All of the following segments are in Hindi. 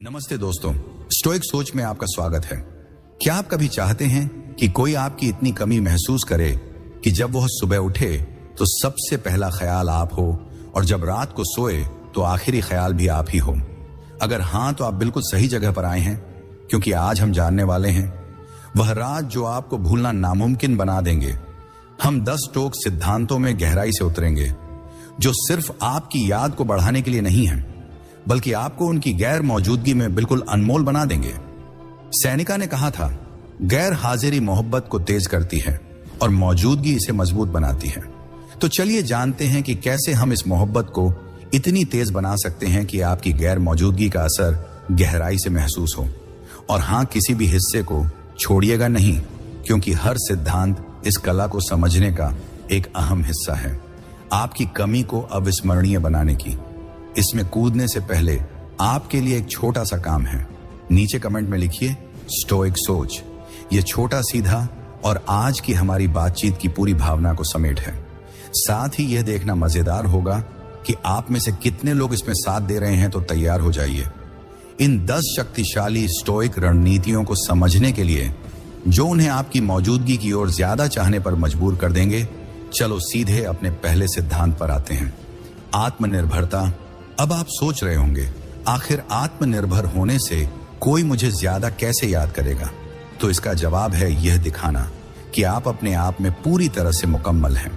नमस्ते दोस्तों, स्टोइक सोच में आपका स्वागत है। क्या आप कभी चाहते हैं कि कोई आपकी इतनी कमी महसूस करे कि जब वह सुबह उठे तो सबसे पहला ख्याल आप हो और जब रात को सोए तो आखिरी ख्याल भी आप ही हो? अगर हाँ तो आप बिल्कुल सही जगह पर आए हैं, क्योंकि आज हम जानने वाले हैं वह राज जो आपको भूलना नामुमकिन बना देंगे। हम 10 टोक सिद्धांतों में गहराई से उतरेंगे जो सिर्फ आपकी याद को बढ़ाने के लिए नहीं है, बल्कि आपको उनकी गैर मौजूदगी में बिल्कुल अनमोल बना देंगे। सैनिका ने कहा था, गैर हाजिरी मोहब्बत को तेज करती है और मौजूदगी इसे मजबूत बनाती है। तो चलिए जानते हैं कि कैसे हम इस मोहब्बत को इतनी तेज बना सकते हैं कि आपकी गैर मौजूदगी का असर गहराई से महसूस हो। और हाँ, किसी भी हिस्से को छोड़िएगा नहीं, क्योंकि हर सिद्धांत इस कला को समझने का एक अहम हिस्सा है, आपकी कमी को अविस्मरणीय बनाने की। इसमें कूदने से पहले आपके लिए एक छोटा सा काम है। नीचे कमेंट में लिखिए स्टोइक सोच। यह छोटा सीधा और आज की हमारी बातचीत की पूरी भावना को समेट है। साथ ही यह देखना मजेदार होगा कि आप में से कितने लोग इसमें साथ दे रहे हैं। तो तैयार हो जाइए इन 10 शक्तिशाली स्टोइक रणनीतियों को समझने के लिए जो उन्हें आपकी मौजूदगी की ओर ज्यादा चाहने पर मजबूर कर देंगे। चलो सीधे अपने पहले सिद्धांत पर आते हैं, आत्मनिर्भरता। अब आप सोच रहे होंगे, आखिर आत्मनिर्भर होने से कोई मुझे ज्यादा कैसे याद करेगा? तो इसका जवाब है यह दिखाना कि आप अपने आप में पूरी तरह से मुकम्मल हैं।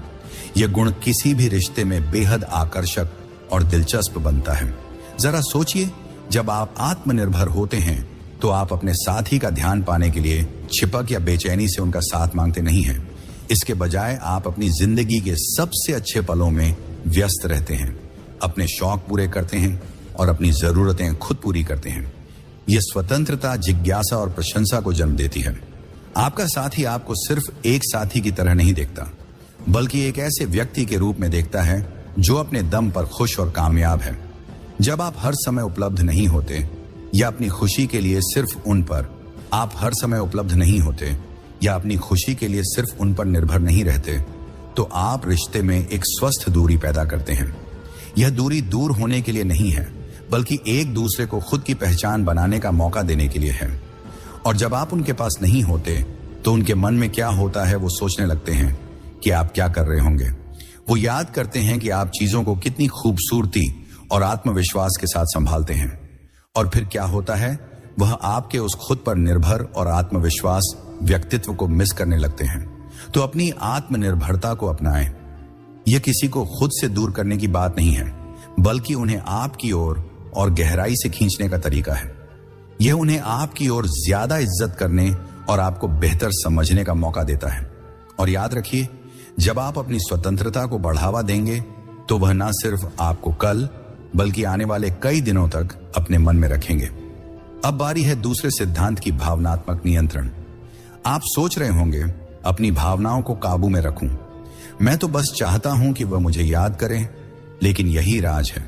यह गुण किसी भी रिश्ते में बेहद आकर्षक और दिलचस्प बनता है। जरा सोचिए, जब आप आत्मनिर्भर होते हैं तो आप अपने साथी का ध्यान पाने के लिए छिपक या बेचैनी से उनका साथ मांगते नहीं हैं। इसके बजाय आप अपनी जिंदगी के सबसे अच्छे पलों में व्यस्त रहते हैं, अपने शौक पूरे करते हैं और अपनी जरूरतें खुद पूरी करते हैं। यह स्वतंत्रता जिज्ञासा और प्रशंसा को जन्म देती है। आपका साथी आपको सिर्फ एक साथी की तरह नहीं देखता, बल्कि एक ऐसे व्यक्ति के रूप में देखता है जो अपने दम पर खुश और कामयाब है। जब आप हर समय उपलब्ध नहीं होते या अपनी खुशी के लिए सिर्फ उन पर आप हर समय उपलब्ध नहीं होते या अपनी खुशी के लिए सिर्फ उन पर निर्भर नहीं रहते, तो आप रिश्ते में एक स्वस्थ दूरी पैदा करते हैं। यह दूरी दूर होने के लिए नहीं है, बल्कि एक दूसरे को खुद की पहचान बनाने का मौका देने के लिए है। और जब आप उनके पास नहीं होते तो उनके मन में क्या होता है वो सोचने लगते हैं कि आप क्या कर रहे होंगे। वो याद करते हैं कि आप चीजों को कितनी खूबसूरती और आत्मविश्वास के साथ संभालते हैं। और फिर क्या होता है, वह आपके उस खुद पर निर्भर और आत्मविश्वास व्यक्तित्व को मिस करने लगते हैं। तो अपनी आत्मनिर्भरता को अपनाएं। यह किसी को खुद से दूर करने की बात नहीं है, बल्कि उन्हें आपकी ओर और गहराई से खींचने का तरीका है। यह उन्हें आपकी ओर ज्यादा इज्जत करने और आपको बेहतर समझने का मौका देता है। और याद रखिए, जब आप अपनी स्वतंत्रता को बढ़ावा देंगे तो वह न सिर्फ आपको कल बल्कि आने वाले कई दिनों तक अपने मन में रखेंगे। अब बारी है दूसरे सिद्धांत की, भावनात्मक नियंत्रण। आप सोच रहे होंगे, अपनी भावनाओं को काबू में रखूं, मैं तो बस चाहता हूं कि वह मुझे याद करें। लेकिन यही राज है।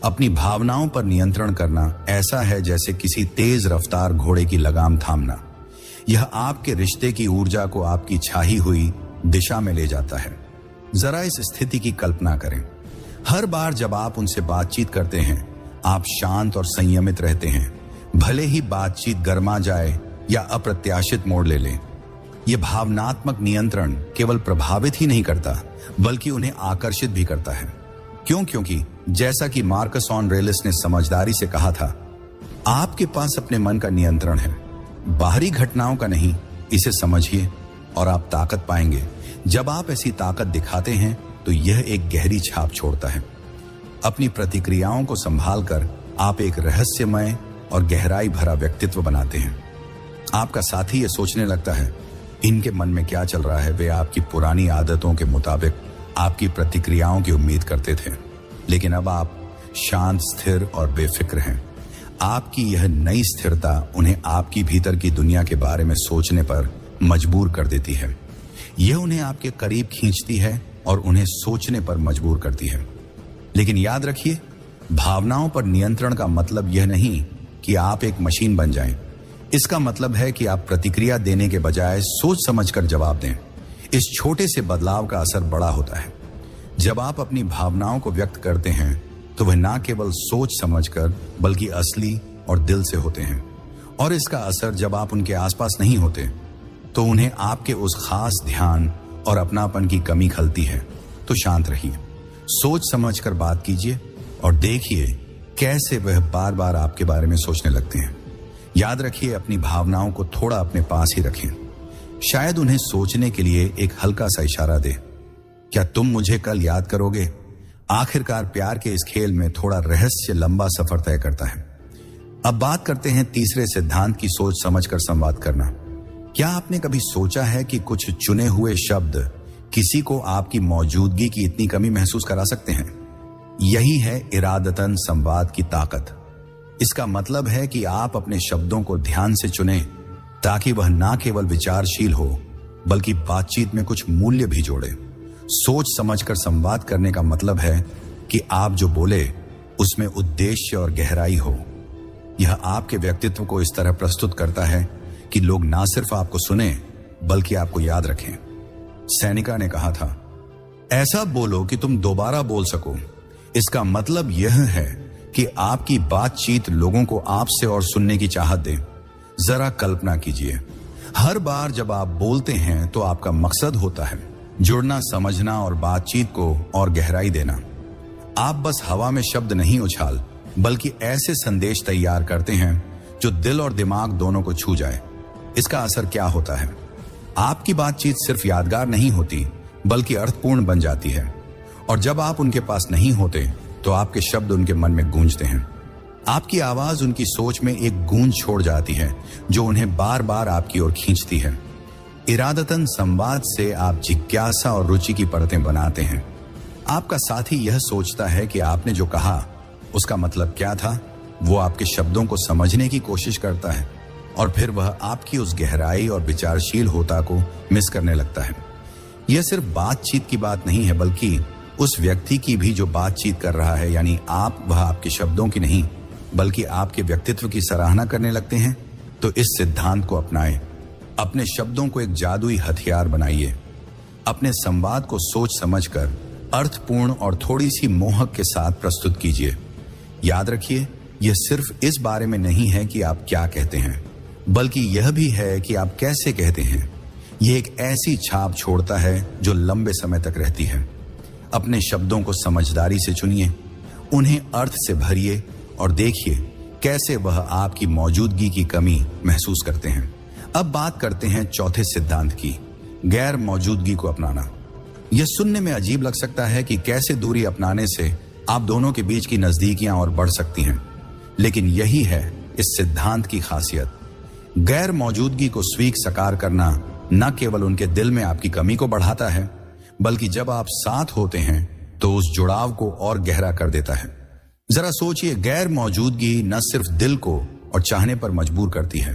अपनी भावनाओं पर नियंत्रण करना ऐसा है जैसे किसी तेज रफ्तार घोड़े की लगाम थामना। यह आपके रिश्ते की ऊर्जा को आपकी छाई हुई दिशा में ले जाता है। जरा इस स्थिति की कल्पना करें। हर बार जब आप उनसे बातचीत करते हैं, आप शांत और संयमित रहते हैं, भले ही बातचीत गर्मा जाए या अप्रत्याशित मोड़ ले ले। यह भावनात्मक नियंत्रण केवल प्रभावित ही नहीं करता, बल्कि उन्हें आकर्षित भी करता है। क्यों? क्योंकि जैसा कि मार्कस ऑरेलियस ने समझदारी से कहा था, आपके पास अपने मन का नियंत्रण है, बाहरी घटनाओं का नहीं। इसे समझिए और आप ताकत पाएंगे। जब आप ऐसी ताकत दिखाते हैं तो यह एक गहरी छाप छोड़ता है। अपनी प्रतिक्रियाओं को संभालकर आप एक रहस्यमय और गहराई भरा व्यक्तित्व बनाते हैं। आपका साथी यह सोचने लगता है, इनके मन में क्या चल रहा है। वे आपकी पुरानी आदतों के मुताबिक आपकी प्रतिक्रियाओं की उम्मीद करते थे, लेकिन अब आप शांत, स्थिर और बेफिक्र हैं। आपकी यह नई स्थिरता उन्हें आपकी भीतर की दुनिया के बारे में सोचने पर मजबूर कर देती है। यह उन्हें आपके करीब खींचती है और उन्हें सोचने पर मजबूर करती है। लेकिन याद रखिए, भावनाओं पर नियंत्रण का मतलब यह नहीं कि आप एक मशीन बन जाएं। इसका मतलब है कि आप प्रतिक्रिया देने के बजाय सोच समझकर जवाब दें। इस छोटे से बदलाव का असर बड़ा होता है। जब आप अपनी भावनाओं को व्यक्त करते हैं तो वह ना केवल सोच समझकर बल्कि असली और दिल से होते हैं, और इसका असर जब आप उनके आसपास नहीं होते तो उन्हें आपके उस खास ध्यान और अपनापन की कमी खलती है। तो शांत रहिए, सोच समझ कर बात कीजिए और देखिए कैसे वह बार बार आपके बारे में सोचने लगते हैं। याद रखिए, अपनी भावनाओं को थोड़ा अपने पास ही रखें। शायद उन्हें सोचने के लिए एक हल्का सा इशारा दे, क्या तुम मुझे कल याद करोगे? आखिरकार प्यार के इस खेल में थोड़ा रहस्य लंबा सफर तय करता है। अब बात करते हैं तीसरे सिद्धांत की, सोच समझकर संवाद करना। क्या आपने कभी सोचा है कि कुछ चुने हुए शब्द किसी को आपकी मौजूदगी की इतनी कमी महसूस करा सकते हैं? यही है इरादतन संवाद की ताकत। इसका मतलब है कि आप अपने शब्दों को ध्यान से चुनें ताकि वह ना केवल विचारशील हो बल्कि बातचीत में कुछ मूल्य भी जोड़े। सोच समझकर संवाद करने का मतलब है कि आप जो बोले उसमें उद्देश्य और गहराई हो। यह आपके व्यक्तित्व को इस तरह प्रस्तुत करता है कि लोग ना सिर्फ आपको सुने बल्कि आपको याद रखें। सैनिका ने कहा था, ऐसा बोलो कि तुम दोबारा बोल सको। इसका मतलब यह है कि आपकी बातचीत लोगों को आपसे और सुनने की चाहत दे। जरा कल्पना कीजिए, हर बार जब आप बोलते हैं तो आपका मकसद होता है जुड़ना, समझना और बातचीत को और गहराई देना। आप बस हवा में शब्द नहीं उछाल बल्कि ऐसे संदेश तैयार करते हैं जो दिल और दिमाग दोनों को छू जाए। इसका असर क्या होता है? आपकी बातचीत सिर्फ यादगार नहीं होती बल्कि अर्थपूर्ण बन जाती है, और जब आप उनके पास नहीं होते तो आपके शब्द उनके मन में गूंजते हैं। आपकी आवाज उनकी सोच में एक गूंज छोड़ जाती है जो उन्हें बार बार आपकी ओर खींचती है। इरादतन संवाद से आप जिज्ञासा और रुचि की परतें बनाते हैं। आपका साथी यह सोचता है कि आपने जो कहा उसका मतलब क्या था। वो आपके शब्दों को समझने की कोशिश करता है और फिर वह आपकी उस गहराई और विचारशील होता को मिस करने लगता है। यह सिर्फ बातचीत की बात नहीं है बल्कि उस व्यक्ति की भी जो बातचीत कर रहा है, यानी आप, वह आपके शब्दों की नहीं बल्कि आपके व्यक्तित्व की सराहना करने लगते हैं। तो इस सिद्धांत को अपनाएं। अपने शब्दों को एक जादुई हथियार बनाइए। अपने संवाद को सोच समझकर अर्थपूर्ण और थोड़ी सी मोहक के साथ प्रस्तुत कीजिए। याद रखिए, यह सिर्फ इस बारे में नहीं है कि आप क्या कहते हैं बल्कि यह भी है कि आप कैसे कहते हैं। यह एक ऐसी छाप छोड़ता है जो लंबे समय तक रहती है। अपने शब्दों को समझदारी से चुनिए, उन्हें अर्थ से भरिए और देखिए कैसे वह आपकी मौजूदगी की कमी महसूस करते हैं। अब बात करते हैं चौथे सिद्धांत की, गैर मौजूदगी को अपनाना। यह सुनने में अजीब लग सकता है कि कैसे दूरी अपनाने से आप दोनों के बीच की नजदीकियां और बढ़ सकती हैं, लेकिन यही है इस सिद्धांत की खासियत। गैर मौजूदगी को स्वीकार करना न केवल उनके दिल में आपकी कमी को बढ़ाता है बल्कि जब आप साथ होते हैं तो उस जुड़ाव को और गहरा कर देता है। जरा सोचिए, गैर मौजूदगी न सिर्फ दिल को और चाहने पर मजबूर करती है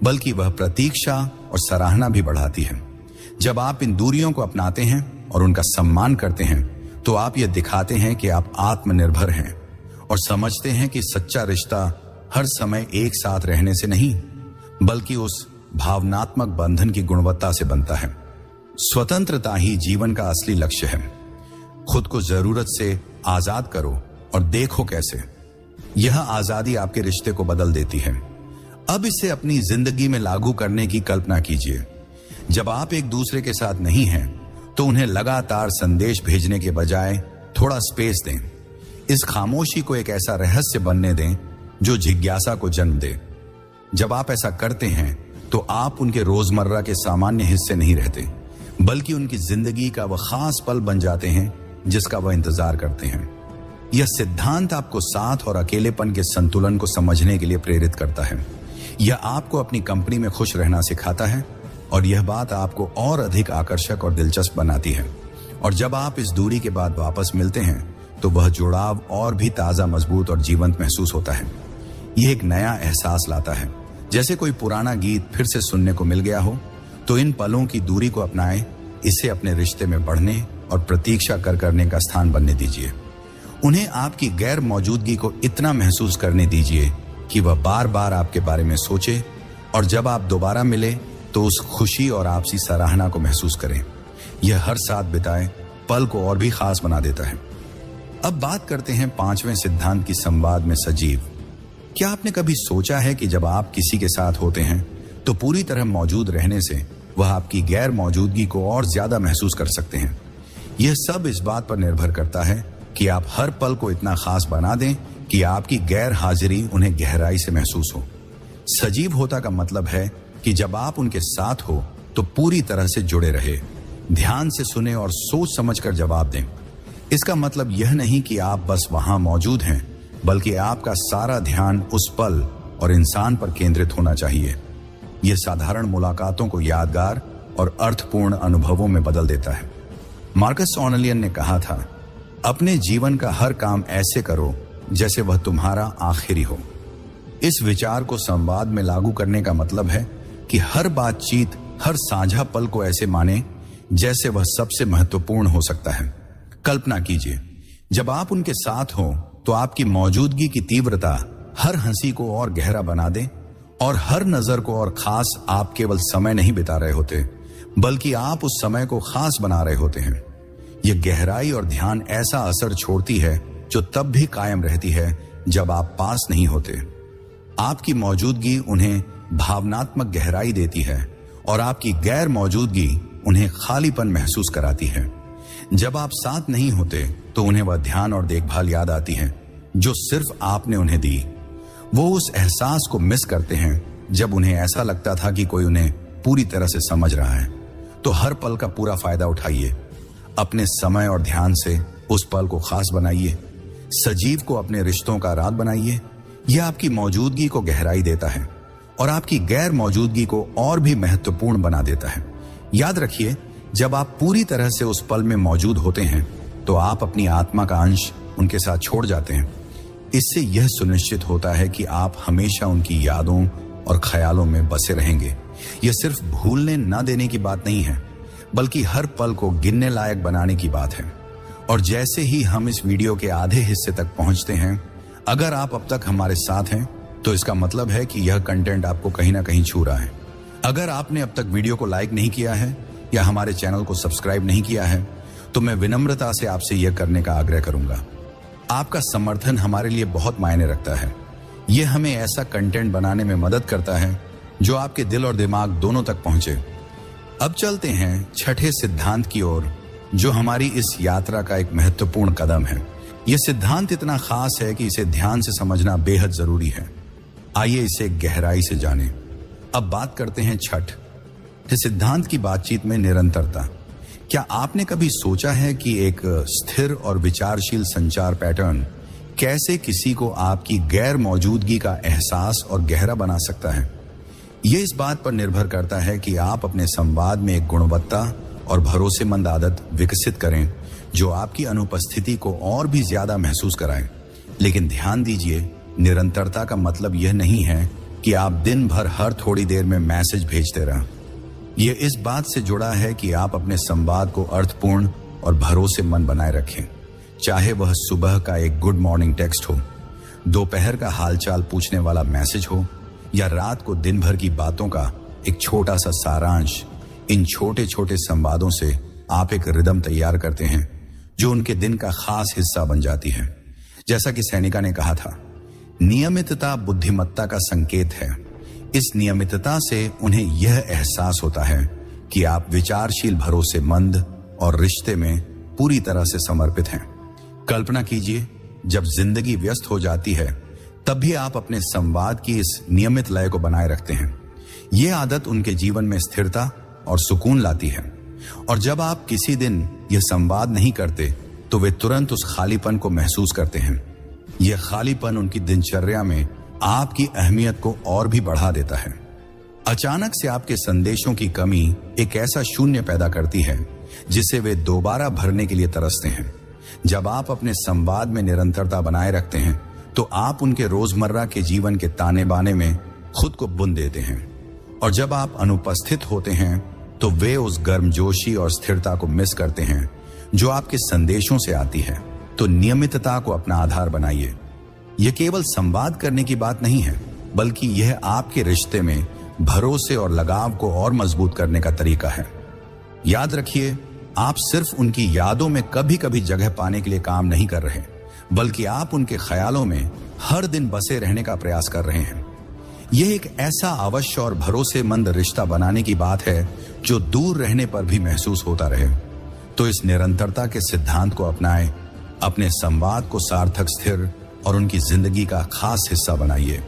बल्कि वह प्रतीक्षा और सराहना भी बढ़ाती है। जब आप इन दूरियों को अपनाते हैं और उनका सम्मान करते हैं तो आप यह दिखाते हैं कि आप आत्मनिर्भर हैं और समझते हैं कि सच्चा रिश्ता हर समय एक साथ रहने से नहीं बल्कि उस भावनात्मक बंधन की गुणवत्ता से बनता है। स्वतंत्रता ही जीवन का असली लक्ष्य है। खुद को जरूरत से आजाद करो और देखो कैसे यह आजादी आपके रिश्ते को बदल देती है। अब इसे अपनी जिंदगी में लागू करने की कल्पना कीजिए। जब आप एक दूसरे के साथ नहीं हैं तो उन्हें लगातार संदेश भेजने के बजाय थोड़ा स्पेस दें। इस खामोशी को एक ऐसा रहस्य बनने दें जो जिज्ञासा को जन्म दे। जब आप ऐसा करते हैं तो आप उनके रोजमर्रा के सामान्य हिस्से नहीं रहते बल्कि उनकी जिंदगी का वह खास पल बन जाते हैं जिसका वह इंतजार करते हैं। यह सिद्धांत आपको साथ और अकेलेपन के संतुलन को समझने के लिए प्रेरित करता है। यह आपको अपनी कंपनी में खुश रहना सिखाता है और यह बात आपको और अधिक आकर्षक और दिलचस्प बनाती है। और जब आप इस दूरी के बाद वापस मिलते हैं तो वह जुड़ाव और भी ताजा, मजबूत और जीवंत महसूस होता है। यह एक नया एहसास लाता है, जैसे कोई पुराना गीत फिर से सुनने को मिल गया हो। तो इन पलों की दूरी को अपनाएं, इसे अपने रिश्ते में बढ़ने और प्रतीक्षा करने का स्थान बनने दीजिए। उन्हें आपकी गैर मौजूदगी को इतना महसूस करने दीजिए कि वह बार बार आपके बारे में सोचे और जब आप दोबारा मिले तो उस खुशी और आपसी सराहना को महसूस करें। यह हर साथ बिताए पल को और भी खास बना देता है। अब बात करते हैं पांचवें सिद्धांत की, संवाद में सजीव। क्या आपने कभी सोचा है कि जब आप किसी के साथ होते हैं तो पूरी तरह मौजूद रहने से वह आपकी गैर मौजूदगी को और ज्यादा महसूस कर सकते हैं? यह सब इस बात पर निर्भर करता है कि आप हर पल को इतना खास बना दें कि आपकी गैर हाजिरी उन्हें गहराई से महसूस हो। सजीव होता का मतलब है कि जब आप उनके साथ हो तो पूरी तरह से जुड़े रहे, ध्यान से सुने और सोच समझकर जवाब दें। इसका मतलब यह नहीं कि आप बस वहां मौजूद हैं, बल्कि आपका सारा ध्यान उस पल और इंसान पर केंद्रित होना चाहिए। यह साधारण मुलाकातों को यादगार और अर्थपूर्ण अनुभवों में बदल देता है। मार्कस ऑरेलियन ने कहा था, अपने जीवन का हर काम ऐसे करो जैसे वह तुम्हारा आखिरी हो। इस विचार को संवाद में लागू करने का मतलब है कि हर बातचीत, हर साझा पल को ऐसे माने जैसे वह सबसे महत्वपूर्ण हो सकता है। कल्पना कीजिए, जब आप उनके साथ हो तो आपकी मौजूदगी की तीव्रता हर हंसी को और गहरा बना दे और हर नजर को और खास। आप केवल समय नहीं बिता रहे होते, बल्कि आप उस समय को खास बना रहे होते हैं। यह गहराई और ध्यान ऐसा असर छोड़ती है जो तब भी कायम रहती है जब आप पास नहीं होते। आपकी मौजूदगी उन्हें भावनात्मक गहराई देती है और आपकी गैर मौजूदगी उन्हें खालीपन महसूस कराती है। जब आप साथ नहीं होते तो उन्हें वह ध्यान और देखभाल याद आती है जो सिर्फ आपने उन्हें दी। वो उस एहसास को मिस करते हैं जब उन्हें ऐसा लगता था कि कोई उन्हें पूरी तरह से समझ रहा है। तो हर पल का पूरा फायदा उठाइए, अपने समय और ध्यान से उस पल को खास बनाइए। सजीव को अपने रिश्तों का राज बनाइए। यह आपकी मौजूदगी को गहराई देता है और आपकी गैर मौजूदगी को और भी महत्वपूर्ण बना देता है। याद रखिए, जब आप पूरी तरह से उस पल में मौजूद होते हैं तो आप अपनी आत्मा का अंश उनके साथ छोड़ जाते हैं। इससे यह सुनिश्चित होता है कि आप हमेशा उनकी यादों और ख्यालों में बसे रहेंगे। यह सिर्फ भूलने न देने की बात नहीं है, बल्कि हर पल को गिनने लायक बनाने की बात है। और जैसे ही हम इस वीडियो के आधे हिस्से तक पहुंचते हैं, अगर आप अब तक हमारे साथ हैं तो इसका मतलब है कि यह कंटेंट आपको कहीं ना कहीं छू रहा है। अगर आपने अब तक वीडियो को लाइक नहीं किया है या हमारे चैनल को सब्सक्राइब नहीं किया है तो मैं विनम्रता से आपसे यह करने का आग्रह करूंगा। आपका समर्थन हमारे लिए बहुत मायने रखता है। यह हमें ऐसा कंटेंट बनाने में मदद करता है जो आपके दिल और दिमाग दोनों तक पहुंचे। अब चलते हैं छठे सिद्धांत की ओर, जो हमारी इस यात्रा का एक महत्वपूर्ण कदम है। यह सिद्धांत इतना खास है कि इसे ध्यान से समझना बेहद जरूरी है। आइए इसे गहराई से जानें। अब बात करते हैं छठ। इस सिद्धांत की बातचीत में निरंतरता। क्या आपने कभी सोचा है कि एक स्थिर और विचारशील संचार पैटर्न कैसे किसी को आपकी गैर मौजूदगी का एहसास और गहरा बना सकता है? यह इस बात पर निर्भर करता है कि आप अपने संवाद में एक गुणवत्ता और भरोसेमंद आदत विकसित करें जो आपकी अनुपस्थिति को और भी ज्यादा महसूस कराए। लेकिन ध्यान दीजिए, निरंतरता का मतलब यह नहीं है कि आप दिन भर हर थोड़ी देर में मैसेज भेजते रहें। यह इस बात से जुड़ा है कि आप अपने संवाद को अर्थपूर्ण और भरोसेमंद बनाए रखें, चाहे वह सुबह का एक गुड मॉर्निंग टेक्स्ट हो, दोपहर का हालचाल पूछने वाला मैसेज हो या रात को दिन भर की बातों का एक छोटा सा सारांश। इन छोटे छोटे संवादों से आप एक रिदम तैयार करते हैं जो उनके दिन का खास हिस्सा बन जाती है। जैसा कि सेनेका ने कहा था, नियमितता बुद्धिमत्ता का संकेत है। इस नियमितता से उन्हें यह एहसास होता है कि आप विचारशील, भरोसेमंद और रिश्ते में पूरी तरह से समर्पित हैं। कल्पना कीजिए, जब जिंदगी व्यस्त हो जाती है तब भी आप अपने संवाद की इस नियमित लय को बनाए रखते हैं। यह आदत उनके जीवन में स्थिरता और सुकून लाती है। और जब आप किसी दिन यह संवाद नहीं करते तो वे तुरंत उस खालीपन को महसूस करते हैं। यह खालीपन उनकी दिनचर्या में आपकी अहमियत को और भी बढ़ा देता है। अचानक से आपके संदेशों की कमी एक ऐसा शून्य पैदा करती है जिसे वे दोबारा भरने के लिए तरसते हैं। जब आप अपने संवाद में निरंतरता बनाए रखते हैं तो आप उनके रोजमर्रा के जीवन के ताने बाने में खुद को बुन देते हैं। और जब आप अनुपस्थित होते हैं तो वे उस गर्मजोशी और स्थिरता को मिस करते हैं जो आपके संदेशों से आती है। तो नियमितता को अपना आधार बनाइए। यह केवल संवाद करने की बात नहीं है, बल्कि यह आपके रिश्ते में भरोसे और लगाव को और मजबूत करने का तरीका है। याद रखिए, आप सिर्फ उनकी यादों में कभी कभी जगह पाने के लिए काम नहीं कर रहे, बल्कि आप उनके ख्यालों में हर दिन बसे रहने का प्रयास कर रहे हैं। यह एक ऐसा अवश्य और भरोसेमंद रिश्ता बनाने की बात है जो दूर रहने पर भी महसूस होता रहे। तो इस निरंतरता के सिद्धांत को अपनाएं, अपने संवाद को सार्थक, स्थिर और उनकी जिंदगी का खास हिस्सा बनाइए।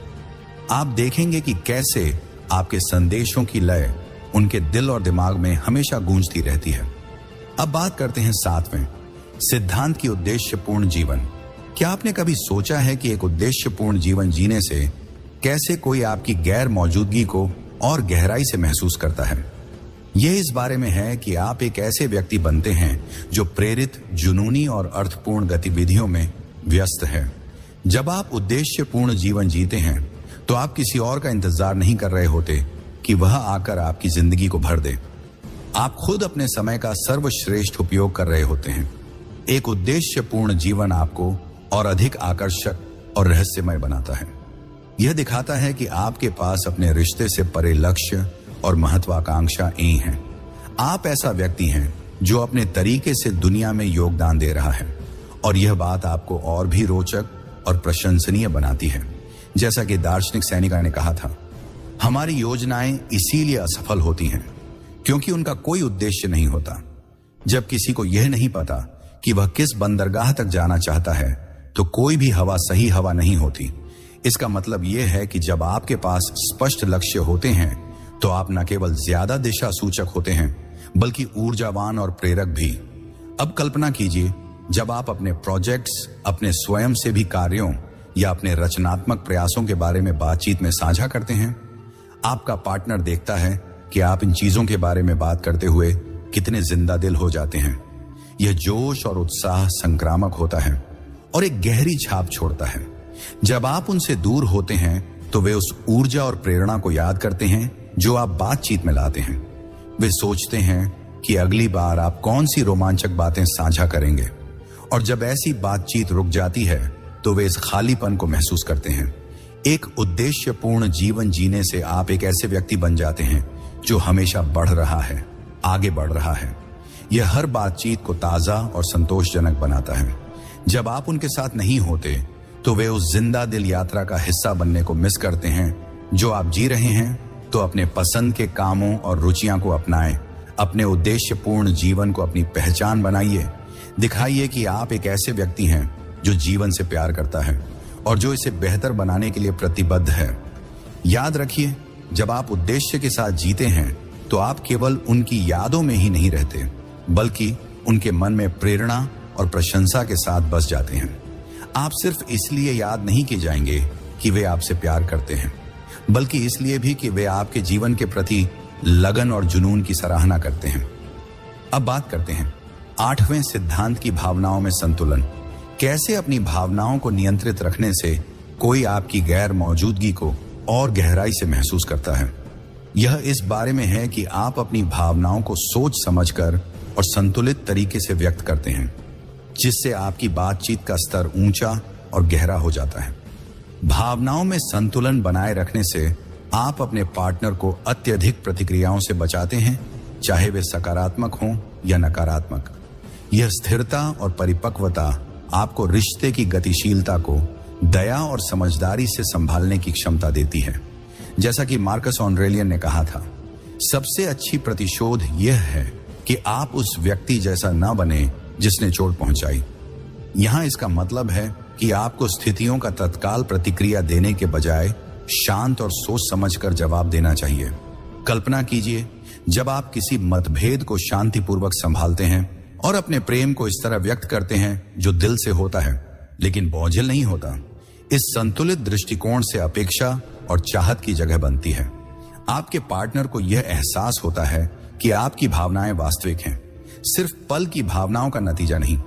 आप देखेंगे कि कैसे आपके संदेशों की लय उनके दिल और दिमाग में हमेशा गूंजती रहती है। अब बात करते हैं 7वें सिद्धांत की, उद्देश्यपूर्ण जीवन। क्या आपने कभी सोचा है कि एक उद्देश्यपूर्ण जीवन जीने से कैसे कोई आपकी गैर मौजूदगी को और गहराई से महसूस करता है? यह इस बारे में है कि आप एक ऐसे व्यक्ति बनते हैं जो प्रेरित, जुनूनी और अर्थपूर्ण गतिविधियों में व्यस्त है। जब आप उद्देश्यपूर्ण जीवन जीते हैं तो आप किसी और का इंतजार नहीं कर रहे होते कि वह आकर आपकी जिंदगी को भर दे। आप खुद अपने समय का सर्वश्रेष्ठ उपयोग कर रहे होते हैं। एक उद्देश्यपूर्ण जीवन आपको और अधिक आकर्षक और रहस्यमय बनाता है। यह दिखाता है कि आपके पास अपने रिश्ते से परे लक्ष्य और महत्वाकांक्षाएं हैं। आप ऐसा व्यक्ति हैं जो अपने तरीके से दुनिया में योगदान दे रहा है, और यह बात आपको और भी रोचक और प्रशंसनीय बनाती है। जैसा कि दार्शनिक सेनेका ने कहा था, हमारी योजनाएं इसीलिए असफल होती हैं क्योंकि उनका कोई उद्देश्य नहीं होता। जब किसी को यह नहीं पता कि वह किस बंदरगाह तक जाना चाहता है तो कोई भी हवा सही हवा नहीं होती। इसका मतलब यह है कि जब आपके पास स्पष्ट लक्ष्य होते हैं तो आप न केवल ज्यादा दिशा सूचक होते हैं बल्कि ऊर्जावान और प्रेरक भी। अब कल्पना कीजिए, जब आप अपने प्रोजेक्ट्स, अपने स्वयं से भी कार्यों या अपने रचनात्मक प्रयासों के बारे में बातचीत में साझा करते हैं, आपका पार्टनर देखता है कि आप इन चीजों के बारे में बात करते हुए कितने जिंदा दिल हो जाते हैं। यह जोश और उत्साह संक्रामक होता है और एक गहरी छाप छोड़ता है। जब आप उनसे दूर होते हैं तो वे उस ऊर्जा और प्रेरणा को याद करते हैं जो आप बातचीत में लाते हैं। वे सोचते हैं कि अगली बार आप कौन सी रोमांचक बातें साझा करेंगे, और जब ऐसी बातचीत रुक जाती है तो वे इस खालीपन को महसूस करते हैं। एक उद्देश्यपूर्ण जीवन जीने से आप एक ऐसे व्यक्ति बन जाते हैं जो हमेशा बढ़ रहा है, आगे बढ़ रहा है। यह हर बातचीत को ताजा और संतोषजनक बनाता है। जब आप उनके साथ नहीं होते तो वे उस जिंदा दिल यात्रा का हिस्सा बनने को मिस करते हैं जो आप जी रहे हैं। तो अपने पसंद के कामों और रुचियां को अपनाएं, अपने उद्देश्यपूर्ण जीवन को अपनी पहचान बनाइए। दिखाइए कि आप एक ऐसे व्यक्ति हैं जो जीवन से प्यार करता है और जो इसे बेहतर बनाने के लिए प्रतिबद्ध है। याद रखिए, जब आप उद्देश्य के साथ जीते हैं तो आप केवल उनकी यादों में ही नहीं रहते बल्कि उनके मन में प्रेरणा और प्रशंसा के साथ बस जाते हैं। आप सिर्फ इसलिए याद नहीं किए जाएंगे कि वे आपसे प्यार करते हैं, बल्कि इसलिए भी कि वे आपके जीवन के प्रति लगन और जुनून की सराहना करते हैं। अब बात करते हैं 8वें सिद्धांत की, भावनाओं में संतुलन। कैसे अपनी भावनाओं को नियंत्रित रखने से कोई आपकी गैर मौजूदगी को और गहराई से महसूस करता है। यह इस बारे में है कि आप अपनी भावनाओं को सोच समझकर और संतुलित तरीके से व्यक्त करते हैं, जिससे आपकी बातचीत का स्तर ऊंचा और गहरा हो जाता है। भावनाओं में संतुलन बनाए रखने से आप अपने पार्टनर को अत्यधिक प्रतिक्रियाओं से बचाते हैं, चाहे वे सकारात्मक हों या नकारात्मक। यह स्थिरता और परिपक्वता आपको रिश्ते की गतिशीलता को दया और समझदारी से संभालने की क्षमता देती है। जैसा कि मार्कस ऑरेलियन ने कहा था, सबसे अच्छी प्रतिशोध यह है कि आप उस व्यक्ति जैसा न बने जिसने चोट पहुंचाई। यहां इसका मतलब है कि आपको स्थितियों का तत्काल प्रतिक्रिया देने के बजाय शांत और सोच समझकर जवाब देना चाहिए। कल्पना कीजिए, जब आप किसी मतभेद को शांतिपूर्वक संभालते हैं और अपने प्रेम को इस तरह व्यक्त करते हैं जो दिल से होता है लेकिन बोझिल नहीं होता। इस संतुलित दृष्टिकोण से अपेक्षा और चाहत की जगह बनती है। आपके पार्टनर को यह एहसास होता है कि आपकी भावनाएं वास्तविक हैं, सिर्फ पल की भावनाओं का नतीजा नहीं।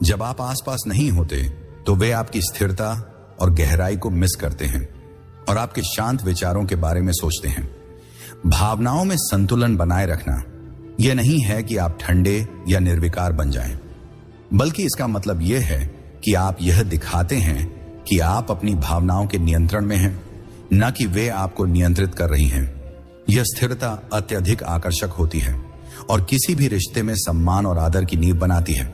जब आप आसपास नहीं होते तो वे आपकी स्थिरता और गहराई को मिस करते हैं और आपके शांत विचारों के बारे में सोचते हैं। भावनाओं में संतुलन बनाए रखना यह नहीं है कि आप ठंडे या निर्विकार बन जाएं, बल्कि इसका मतलब यह है कि आप यह दिखाते हैं कि आप अपनी भावनाओं के नियंत्रण में हैं, न कि वे आपको नियंत्रित कर रही हैं। यह स्थिरता अत्यधिक आकर्षक होती है और किसी भी रिश्ते में सम्मान और आदर की नींव बनाती है।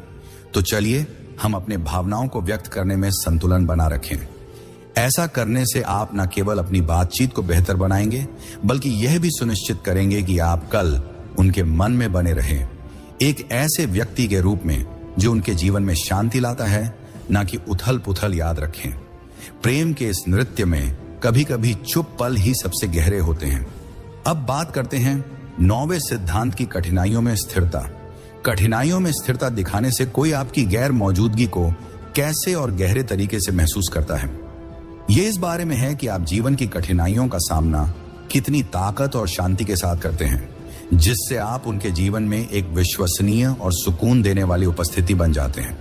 तो चलिए हम अपने भावनाओं को व्यक्त करने में संतुलन बना रखें। ऐसा करने से आप न केवल अपनी बातचीत को बेहतर बनाएंगे, बल्कि यह भी सुनिश्चित करेंगे कि आप कल उनके मन में बने रहें, एक ऐसे व्यक्ति के रूप में जो उनके जीवन में शांति लाता है, न कि उथल पुथल याद रखें। प्रेम के इस नृत्य में कभी कभी चुप पल ही सबसे गहरे होते हैं। अब बात करते हैं 9वें सिद्धांत की कठिनाइयों में स्थिरता। कठिनाइयों में स्थिरता दिखाने से कोई आपकी गैर मौजूदगी को कैसे और गहरे तरीके से महसूस करता है। यह इस बारे में है कि आप जीवन की कठिनाइयों का सामना कितनी ताकत और शांति के साथ करते हैं, जिससे आप उनके जीवन में एक विश्वसनीय और सुकून देने वाली उपस्थिति बन जाते हैं।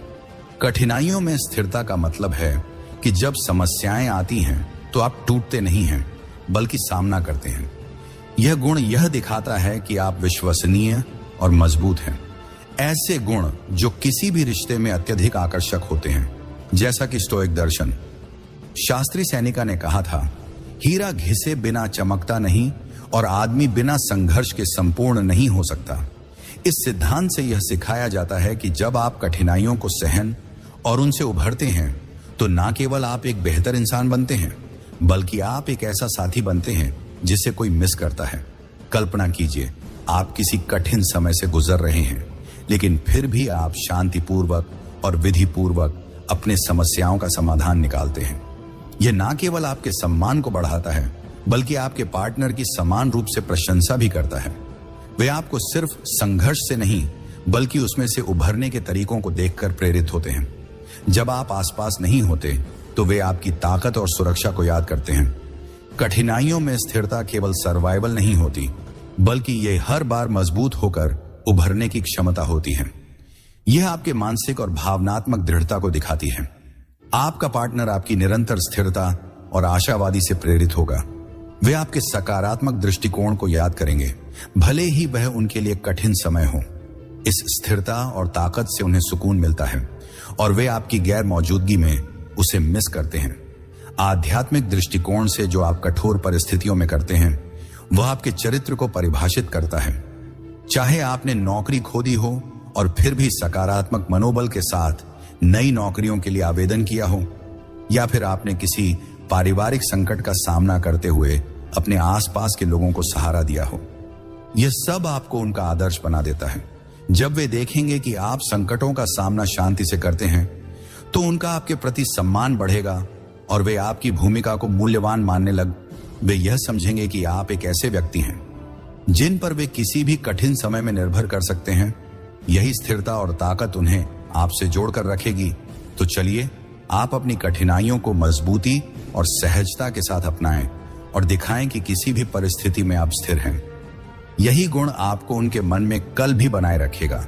कठिनाइयों में स्थिरता का मतलब है कि जब समस्याएं आती हैं तो आप टूटते नहीं हैं, बल्कि सामना करते हैं। यह गुण यह दिखाता है कि आप विश्वसनीय और मजबूत हैं। ऐसे गुण जो किसी भी रिश्ते में अत्यधिक आकर्षक होते हैं, जैसा कि स्टोइक दर्शन। शास्त्री सेनेका ने कहा था, हीरा घिसे बिना चमकता नहीं और आदमी बिना संघर्ष के संपूर्ण नहीं हो सकता। इस सिद्धांत से यह सिखाया जाता है कि जब आप कठिनाइयों को सहन और उनसे उभरते हैं तो न केवल आप एक बेहतर इंसान बनते हैं, बल्कि आप एक ऐसा साथी बनते हैं जिसे कोई मिस करता है। कल्पना कीजिए, आप किसी कठिन समय से गुजर रहे हैं, लेकिन फिर भी आप शांतिपूर्वक और विधिपूर्वक अपने समस्याओं का समाधान निकालते हैं। यह न केवल आपके सम्मान को बढ़ाता है, बल्कि आपके पार्टनर की समान रूप से प्रशंसा भी करता है। वे आपको सिर्फ संघर्ष से नहीं, बल्कि उसमें से उभरने के तरीकों को देखकर प्रेरित होते हैं। जब आप आसपास नहीं होते तो वे आपकी ताकत और सुरक्षा को याद करते हैं। कठिनाइयों में स्थिरता केवल सर्वाइवल नहीं होती, बल्कि ये हर बार मजबूत होकर उभरने की क्षमता होती है। यह आपके मानसिक और भावनात्मक दृढ़ता को दिखाती है। आपका पार्टनर आपकी निरंतर स्थिरता और आशावादी से प्रेरित होगा। वे आपके सकारात्मक दृष्टिकोण को याद करेंगे, भले ही वह उनके लिए कठिन समय हो। इस स्थिरता और ताकत से उन्हें सुकून मिलता है और वे आपकी गैर मौजूदगी में उसे मिस करते हैं। आध्यात्मिक दृष्टिकोण से जो आप कठोर परिस्थितियों में करते हैं, वह आपके चरित्र को परिभाषित करता है। चाहे आपने नौकरी खो दी हो और फिर भी सकारात्मक मनोबल के साथ नई नौकरियों के लिए आवेदन किया हो, या फिर आपने किसी पारिवारिक संकट का सामना करते हुए अपने आसपास के लोगों को सहारा दिया हो, यह सब आपको उनका आदर्श बना देता है। जब वे देखेंगे कि आप संकटों का सामना शांति से करते हैं, तो उनका आपके प्रति सम्मान बढ़ेगा और वे आपकी भूमिका को मूल्यवान मानने वे यह समझेंगे कि आप एक ऐसे व्यक्ति हैं जिन पर वे किसी भी कठिन समय में निर्भर कर सकते हैं। यही स्थिरता और ताकत उन्हें आपसे जोड़कर रखेगी। तो चलिए, आप अपनी कठिनाइयों को मजबूती और सहजता के साथ अपनाएं और दिखाएं कि किसी भी परिस्थिति में आप स्थिर हैं। यही गुण आपको उनके मन में कल भी बनाए रखेगा।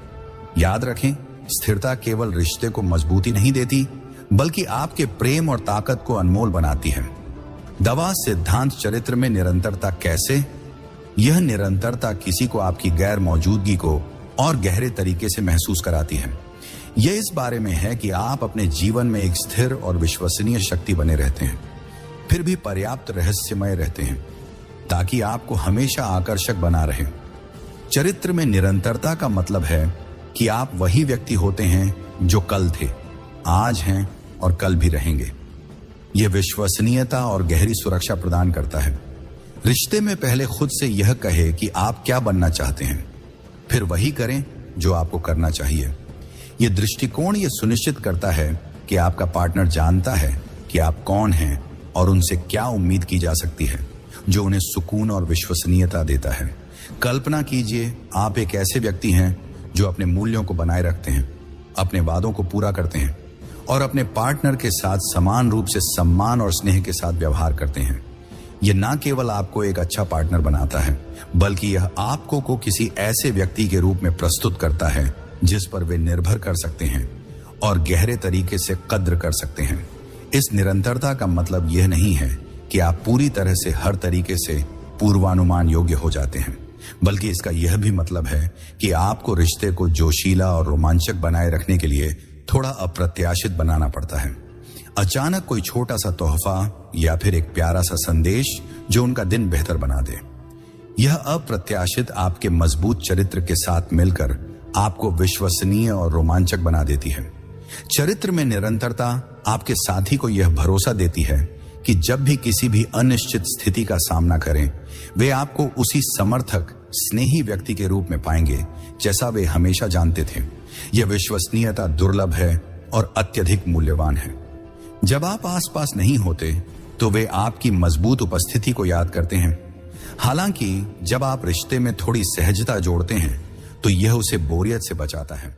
याद रखें, स्थिरता केवल रिश्ते को मजबूती नहीं देती, बल्कि आपके प्रेम और ताकत को अनमोल बनाती है। दवा सिद्धांत चरित्र में निरंतरता कैसे? यह निरंतरता किसी को आपकी गैर मौजूदगी को और गहरे तरीके से महसूस कराती है। यह इस बारे में है कि आप अपने जीवन में एक स्थिर और विश्वसनीय शक्ति बने रहते हैं, फिर भी पर्याप्त रहस्यमय रहते हैं, ताकि आपको हमेशा आकर्षक बना रहे। चरित्र में निरंतरता का मतलब है कि आप वही व्यक्ति होते हैं जो कल थे, आज हैं और कल भी रहेंगे। यह विश्वसनीयता और गहरी सुरक्षा प्रदान करता है। रिश्ते में पहले खुद से यह कहे कि आप क्या बनना चाहते हैं, फिर वही करें जो आपको करना चाहिए। यह दृष्टिकोण यह सुनिश्चित करता है कि आपका पार्टनर जानता है कि आप कौन हैं और उनसे क्या उम्मीद की जा सकती है, जो उन्हें सुकून और विश्वसनीयता देता है। कल्पना कीजिए, आप एक ऐसे व्यक्ति हैं जो अपने मूल्यों को बनाए रखते हैं, अपने वादों को पूरा करते हैं और अपने पार्टनर के साथ समान रूप से सम्मान और स्नेह के साथ व्यवहार करते हैं। यह न केवल आपको एक अच्छा पार्टनर बनाता है, बल्कि यह आपको को किसी ऐसे व्यक्ति के रूप में प्रस्तुत करता है जिस पर वे निर्भर कर सकते हैं और गहरे तरीके से कद्र कर सकते हैं। इस निरंतरता का मतलब यह नहीं है कि आप पूरी तरह से हर तरीके से पूर्वानुमान योग्य हो जाते हैं, बल्कि इसका यह भी मतलब है कि आपको रिश्ते को जोशीला और रोमांचक बनाए रखने के लिए थोड़ा अप्रत्याशित बनाना पड़ता है। अचानक कोई छोटा सा तोहफा या फिर एक प्यारा सा संदेश जो उनका दिन बेहतर बना दे। यह अप्रत्याशित आपके मजबूत चरित्र के साथ मिलकर आपको विश्वसनीय और रोमांचक बना देती है। चरित्र में निरंतरता आपके साथी को यह भरोसा देती है कि जब भी किसी भी अनिश्चित स्थिति का सामना करें, वे आपको उसी समर्थक, स्नेही व्यक्ति के रूप में पाएंगे जैसा वे हमेशा जानते थे। यह विश्वसनीयता दुर्लभ है और अत्यधिक मूल्यवान है। जब आप आसपास नहीं होते तो वे आपकी मजबूत उपस्थिति को याद करते हैं। हालांकि जब आप रिश्ते में थोड़ी सहजता जोड़ते हैं तो यह उसे बोरियत से बचाता है।